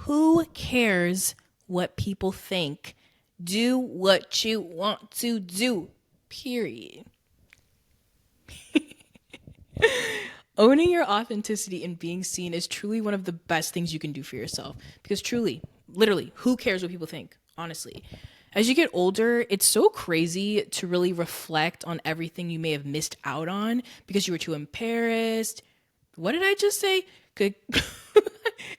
Who cares what people think? Do what you want to do. Period. Owning your authenticity and being seen is truly one of the best things you can do for yourself. Because truly, literally, who cares what people think? Honestly. As you get older, it's so crazy to really reflect on everything you may have missed out on because you were too embarrassed. What did I just say? Good.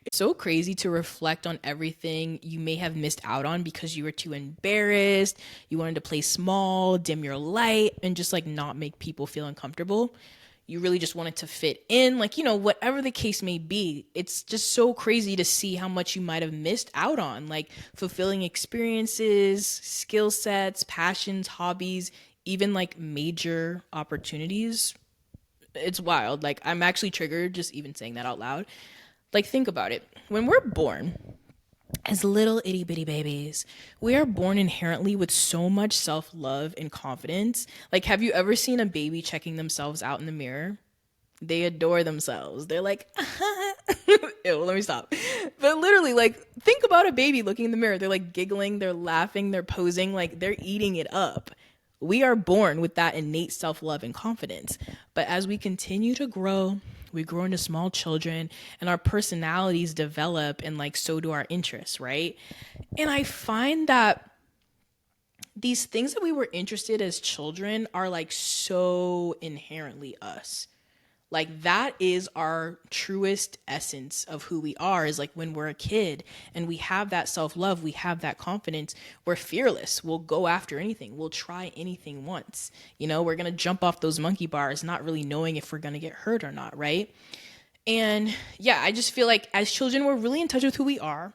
It's so crazy to reflect on everything you may have missed out on because you were too embarrassed. You wanted to play small, dim your light, and just like not make people feel uncomfortable. You really just wanted to fit in, like, whatever the case may be. It's just so crazy to see how much you might have missed out on, like fulfilling experiences, skill sets, passions, hobbies, even like major opportunities. It's wild. Like, I'm actually triggered just even saying that out loud. Like, think about it. When we're born, as little itty bitty babies, we are born inherently with so much self love and confidence. Like, have you ever seen a baby checking themselves out in the mirror? They adore themselves. They're like, ew, let me stop. But literally, like, think about a baby looking in the mirror. They're like giggling, they're laughing, they're posing, like, they're eating it up. We are born with that innate self love and confidence. But as we continue to grow, we grow into small children and our personalities develop, and like so do our interests, right? And I find that these things that we were interested as children are like so inherently us. Like, that is our truest essence of who we are, is like when we're a kid and we have that self-love, we have that confidence, we're fearless, we'll go after anything, we'll try anything once. We're gonna jump off those monkey bars not really knowing if we're gonna get hurt or not, right? And yeah, I just feel like as children we're really in touch with who we are.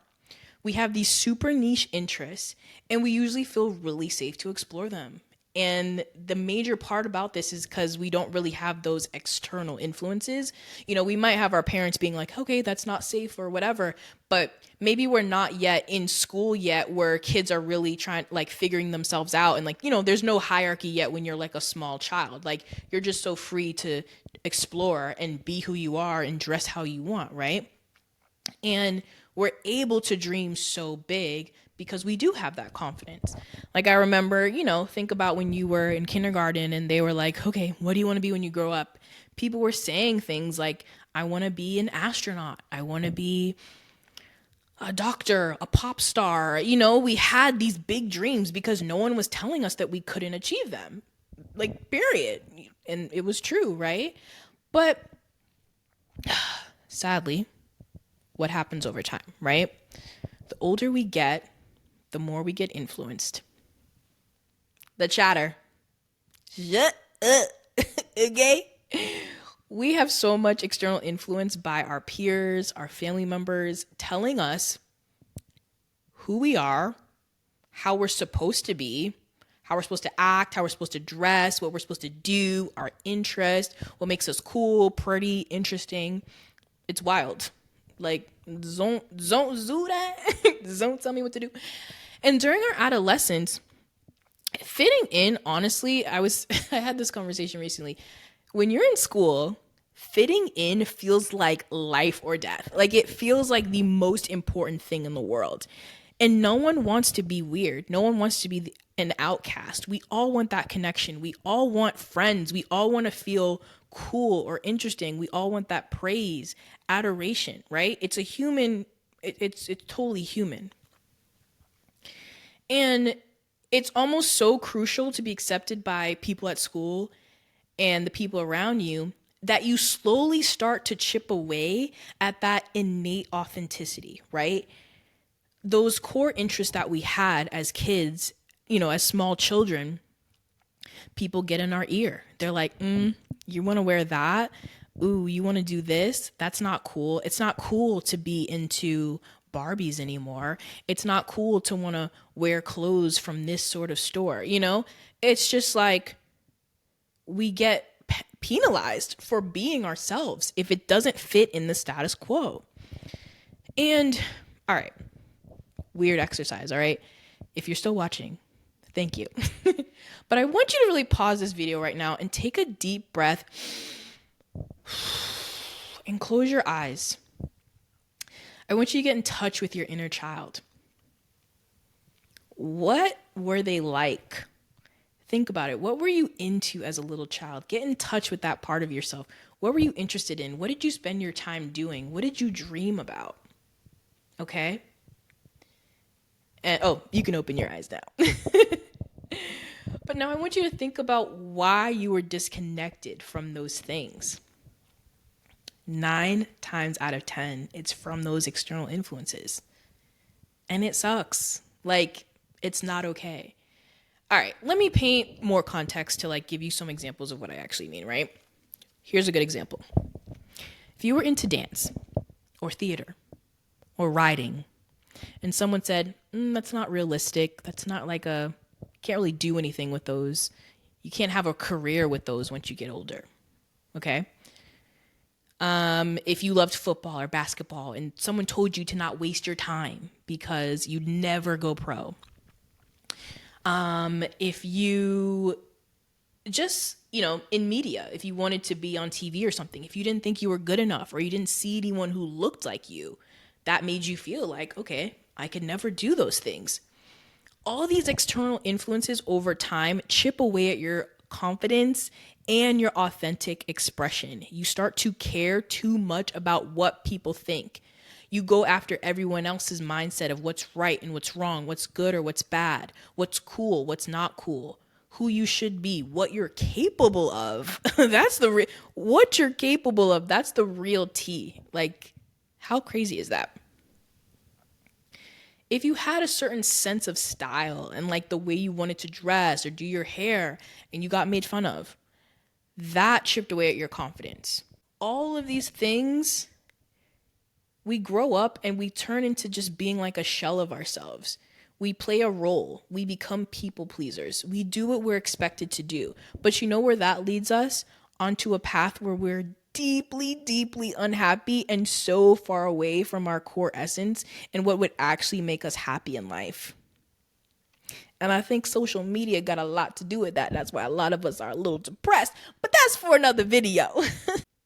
We have these super niche interests and we usually feel really safe to explore them. And the major part about this is because we don't really have those external influences. We might have our parents being like, okay, that's not safe or whatever, but maybe we're not yet in school yet where kids are really trying, like, figuring themselves out. And like, there's no hierarchy yet when you're like a small child. Like, you're just so free to explore and be who you are and dress how you want, right? And we're able to dream so big because we do have that confidence. Like, I remember, think about when you were in kindergarten and they were like, okay, what do you want to be when you grow up? People were saying things like, I want to be an astronaut. I want to be a doctor, a pop star. We had these big dreams because no one was telling us that we couldn't achieve them. Like, period. And it was true, right? But sadly, what happens over time, right? The older we get, the more we get influenced. The chatter. Shut up. Okay? We have so much external influence by our peers, our family members, telling us who we are, how we're supposed to be, how we're supposed to act, how we're supposed to dress, what we're supposed to do, our interest, what makes us cool, pretty, interesting. It's wild. Like, don't do that. Don't tell me what to do. And during our adolescence, fitting in, honestly, I had this conversation recently. When you're in school, fitting in feels like life or death. Like, it feels like the most important thing in the world. And no one wants to be weird. No one wants to be an outcast. We all want that connection. We all want friends. We all want to feel cool or interesting. We all want that praise, adoration, right? It's a human, it's totally human. And it's almost so crucial to be accepted by people at school and the people around you that you slowly start to chip away at that innate authenticity, right? Those core interests that we had as kids, as small children, people get in our ear. They're like, you want to wear that? Ooh, you want to do this? That's not cool. It's not cool to be into Barbies anymore. It's not cool to want to wear clothes from this sort of store. It's just like we get penalized for being ourselves if it doesn't fit in the status quo. And all right, weird exercise. All right. If you're still watching, thank you. But I want you to really pause this video right now and take a deep breath and close your eyes. I want you to get in touch with your inner child. What were they like? Think about it. What were you into as a little child? Get in touch with that part of yourself. What were you interested in? What did you spend your time doing? What did you dream about? Okay? And oh, you can open your eyes now. But now I want you to think about why you were disconnected from those things. 9 times out of 10, it's from those external influences. And it sucks. Like, it's not okay. All right, let me paint more context to like give you some examples of what I actually mean, right? Here's a good example. If you were into dance or theater or writing and someone said, that's not realistic. That's not like can't really do anything with those. You can't have a career with those once you get older. Okay? If you loved football or basketball and someone told you to not waste your time because you'd never go pro. If you just, in media, if you wanted to be on TV or something, if you didn't think you were good enough or you didn't see anyone who looked like you, that made you feel like, okay, I could never do those things. All these external influences over time chip away at your confidence and your authentic expression. You start to care too much about what people think. You go after everyone else's mindset of what's right and what's wrong, what's good or what's bad, what's cool, what's not cool, who you should be, what you're capable of. What you're capable of. That's the real tea. Like, how crazy is that? If you had a certain sense of style and like the way you wanted to dress or do your hair and you got made fun of, that chipped away at your confidence. All of these things, we grow up and we turn into just being like a shell of ourselves. We play a role. We become people pleasers. We do what we're expected to do. But you know where that leads us? Onto a path where we're deeply, deeply unhappy and so far away from our core essence and what would actually make us happy in life. And I think social media got a lot to do with that. That's why a lot of us are a little depressed, but that's for another video.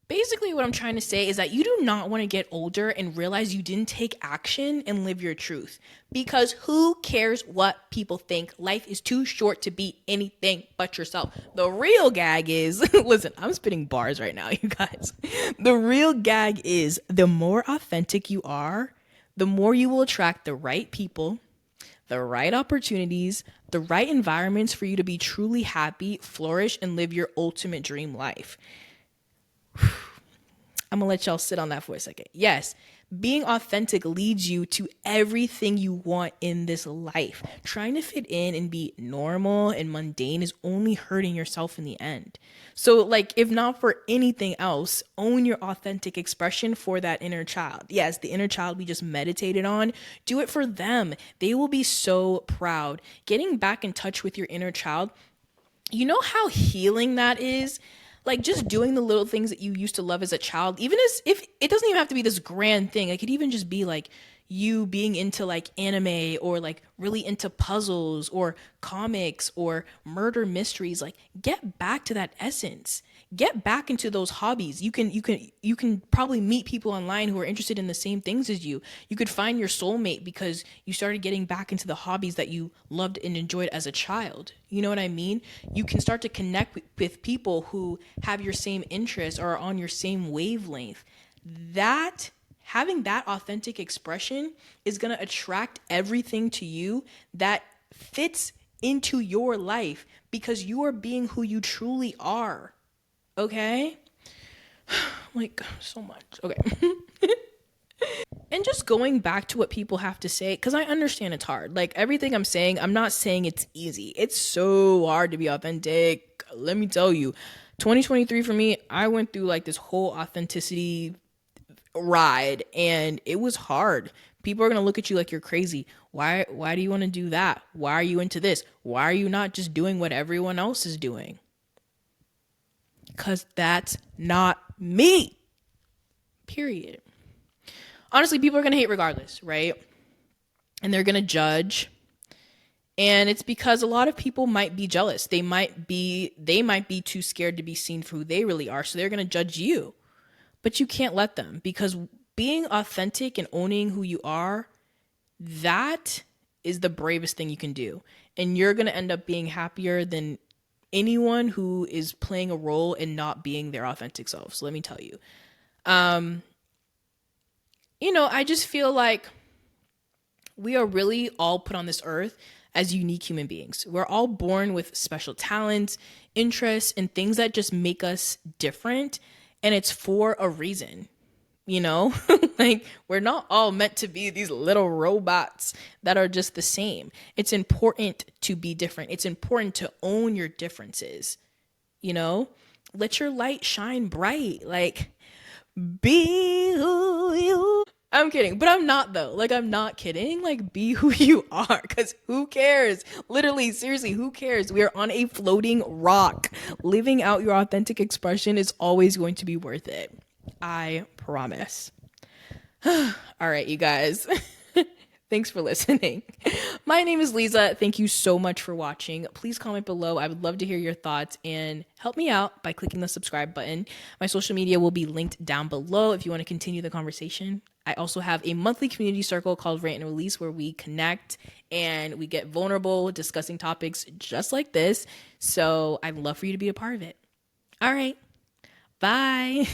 Basically, what I'm trying to say is that you do not want to get older and realize you didn't take action and live your truth. Because who cares what people think? Life is too short to be anything but yourself. The real gag is, listen, I'm spitting bars right now, you guys. The real gag is the more authentic you are, the more you will attract the right people, the right opportunities, the right environments for you to be truly happy, flourish, and live your ultimate dream life. I'm gonna let y'all sit on that for a second. Yes, being authentic leads you to everything you want in this life. Trying to fit in and be normal and mundane is only hurting yourself in the end. So, like, if not for anything else, own your authentic expression for that inner child. Yes, the inner child we just meditated on, do it for them. They will be so proud. Getting back in touch with your inner child, you know how healing that is? Like just doing the little things that you used to love as a child, even as if it doesn't even have to be this grand thing. It could even just be like you being into like anime or like really into puzzles or comics or murder mysteries. Like get back to that essence. Get back into those hobbies. You can probably meet people online who are interested in the same things as you. You could find your soulmate because you started getting back into the hobbies that you loved and enjoyed as a child. You know what I mean? You can start to connect with people who have your same interests or are on your same wavelength. Having that authentic expression is going to attract everything to you that fits into your life because you are being who you truly are. Okay? Like, so much. Okay. And just going back to what people have to say, because I understand it's hard. Like, everything I'm saying, I'm not saying it's easy. It's so hard to be authentic. Let me tell you. 2023 for me, I went through like this whole authenticity ride, and it was hard. People are going to look at you like you're crazy. Why do you want to do that? Why are you into this? Why are you not just doing what everyone else is doing? Because that's not me. Period. Honestly, people are going to hate regardless, right? And they're going to judge. And it's because a lot of people might be jealous. They might be too scared to be seen for who they really are. So they're going to judge you. But you can't let them, because being authentic and owning who you are, that is the bravest thing you can do. And you're going to end up being happier than anyone who is playing a role and not being their authentic self. So let me tell you. I just feel like we are really all put on this earth as unique human beings. We're all born with special talents, interests, and things that just make us different. And it's for a reason, you know? Like, we're not all meant to be these little robots that are just the same. It's important to be different, it's important to own your differences, you know? Let your light shine bright. Like, be who you. I'm kidding, but I'm not though. Like, I'm not kidding. Like, be who you are, because who cares? Literally, seriously, who cares? We are on a floating rock. Living out your authentic expression is always going to be worth it. I promise. All right, you guys. Thanks for listening. My name is Lisa. Thank you so much for watching. Please comment below. I would love to hear your thoughts, and help me out by clicking the subscribe button. My social media will be linked down below if you want to continue the conversation. I also have a monthly community circle called Rant and Release, where we connect and we get vulnerable discussing topics just like this. So I'd love for you to be a part of it. All right. Bye.